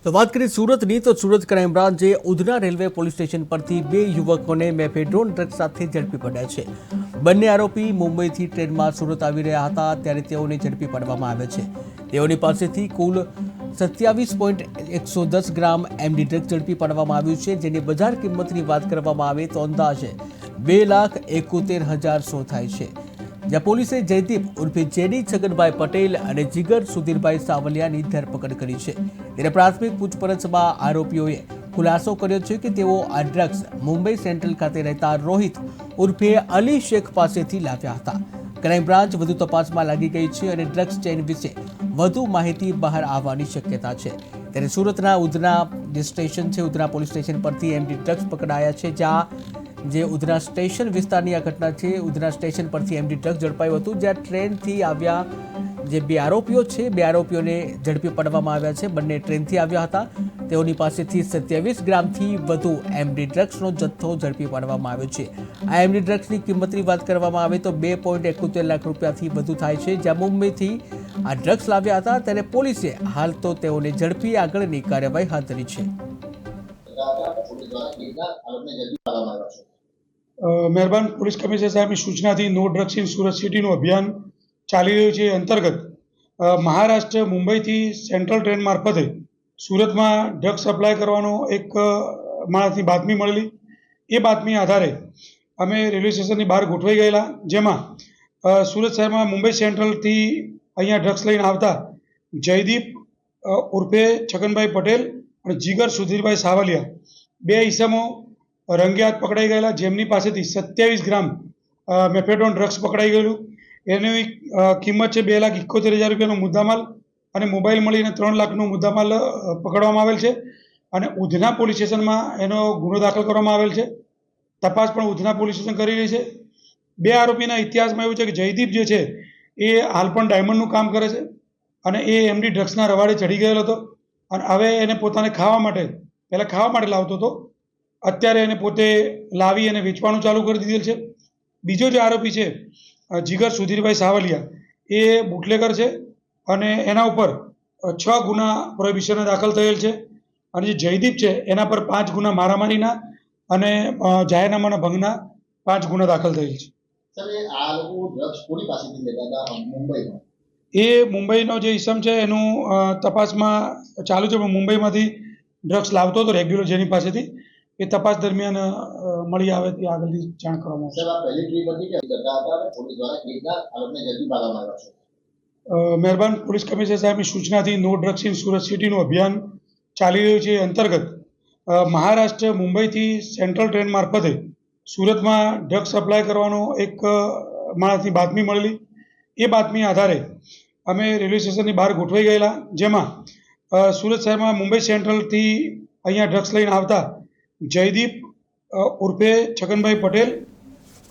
તો વાત કરીએ સુરતની તો સુરત ક્રાઇમ બ્રાન્ચે ઉધના રેલવે પોલીસ સ્ટેશન પરથી બે યુવકોને મેફેડ્રોન ડ્રગ્સ સાથે ઝડપી પડ્યા છે। બંને આરોપી મુંબઈથી ટ્રેનમાં સુરત આવી રહ્યા હતા ત્યારે તેઓને ઝડપી પાડવામાં આવ્યા છે। તેઓની પાસેથી કુલ 27.110 ગ્રામ એમડી ડ્રગ્સ ઝડપી પાડવામાં આવ્યું છે, જેની બજાર કિંમતની વાત કરવામાં આવે તો અંદાજે 2,71,100 થાય છે। જ્યાં પોલીસે જયદીપ ઉર્ફે જેડી છગનભાઈ પટેલ અને જીગર સુધીરભાઈ સાવલિયાની ધરપકડ કરી છે। ત્યારે પ્રાથમિક પૂછપરછમાં આરોપીઓએ ખુલાસો કર્યો છે કે તેઓ આ ડ્રગ્સ મુંબઈ સેન્ટ્રલ ખાતે રહેતા રોહિત ઉર્ફે અલી શેખ પાસેથી લાવ્યા હતા। ક્રાઇમ બ્રાન્ચ વધુ તપાસમાં લાગી ગઈ છે અને ડ્રગ્સ ચેઇન વિશે વધુ માહિતી બહાર આવવાની શક્યતા છે। ત્યારે સુરતના ઉધના જે સ્ટેશન છે, ઉધના પોલીસ સ્ટેશન પરથી એમડી ડ્રગ્સ પકડાયા છે। જ્યાં જે ઉધના સ્ટેશન વિસ્તારની આ ઘટના છે। ઉધના સ્ટેશન પરથી એમડી ડ્રગ્સ ઝડપાયું હતું, જ્યાં ટ્રેનથી આવ્યા જે બે આરોપીઓ છે, બે આરોપીઓને ઝડપી પાડવામાં આવ્યા છે। બંને ટ્રેનથી આવ્યા હતા। તેઓની પાસેથી 27 ગ્રામથી વધુ એમડી ડ્રગ્સનો જથ્થો ઝડપી પાડવામાં આવ્યો છે। આ એમડી ડ્રગ્સની કિંમતની વાત કરવામાં આવે તો 2.71 લાખ રૂપિયાથી વધુ થાય છે। જ્યાં મુંબઈથી આ ડ્રગ્સ લાવ્યા હતા ત્યારે પોલીસે હાલ તો તેઓને ઝડપી આગળની કાર્યવાહી હાથ ધરી છે। મહેરબાન પોલીસ કમિશનર સાહેબની સૂચનાથી નો ડ્રગ્સ ઇન સુરત સિટીનું અભિયાન ચાલી રહ્યું છે। અંતર્ગત મહારાષ્ટ્ર મુંબઈથી સેન્ટ્રલ ટ્રેન મારફતે સુરતમાં ડ્રગ્સ સપ્લાય કરવાનો એક માણસની બાતમી મળેલી। એ બાતમી આધારે અમે રેલવે સ્ટેશનની બહાર ગોઠવાઈ ગયેલા, જેમાં સુરત શહેરમાં મુંબઈ સેન્ટ્રલથી અહીંયા ડ્રગ્સ લઈને આવતા જયદીપ ઉર્ફે છગનભાઈ પટેલ અને જીગર સુધીરભાઈ સાવલિયા બે ઈસમો રંગે હાથ પકડાઈ ગયેલા, જેમની પાસેથી 27 ગ્રામ મેફેડ્રોન ડ્રગ્સ પકડાઈ ગયેલું। એની કિંમત છે 2,71,000 રૂપિયાનો મુદ્દામાલ અને મોબાઈલ મળીને 3 લાખનો મુદ્દામાલ પકડવામાં આવેલ છે અને ઉધના પોલીસ સ્ટેશનમાં એનો ગુનો દાખલ કરવામાં આવેલ છે। તપાસ પણ ઉધના પોલીસ સ્ટેશન કરી રહી છે। બે આરોપીના ઇતિહાસમાં એવું છે કે જયદીપ જે છે એ હાલ પણ ડાયમંડનું કામ કરે છે અને એ એમડી ડ્રગ્સના રવાડે ચડી ગયેલો હતો અને હવે એને પોતાને પહેલાં ખાવા માટે લાવતો હતો, અત્યારે એને પોતે લાવી અને વેચવાનું ચાલુ કરી દીધેલ છે। બીજો જે આરોપી છે જીગર સુધીરભાઈ સાવલિયા એ બુટલેગર છે અને એના ઉપર 6 ગુના પ્રોહિબિશનના દાખલ થયેલ છે અને જે જયદીપ છે એના પર 5 ગુના મારામારીના અને જાહેરનામાના ભંગના 5 ગુના દાખલ થયેલ છે। એ મુંબઈનો જે ઈસમ છે એનું તપાસમાં ચાલુ છે, પણ મુંબઈમાંથી ડ્રગ્સ લાવતો હતો રેગ્યુલર જેની પાસેથી। એ તપાસ દરમિયાન મળી આવે તે આગળની જાણ કરવામાં આવશે। મહેરબાન પોલીસ કમિશનર સાહેબની સૂચનાથી નો ડ્રગ્સ ઇન સુરત સિટીનું અભિયાન ચાલી રહ્યું છે। અંતર્ગત મહારાષ્ટ્ર મુંબઈથી સેન્ટ્રલ ટ્રેન મારફતે સુરતમાં ડ્રગ્સ સપ્લાય કરવાનો એક માણસની બાતમી મળેલી। એ બાતમી આધારે અમે રેલવે સ્ટેશનની બહાર ગોઠવાઈ ગયેલા, જેમાં સુરત શહેરમાં મુંબઈ સેન્ટ્રલથી અહીંયા ડ્રગ્સ લઈને આવતા જયદીપ ઉર્ફે છગનભાઈ પટેલ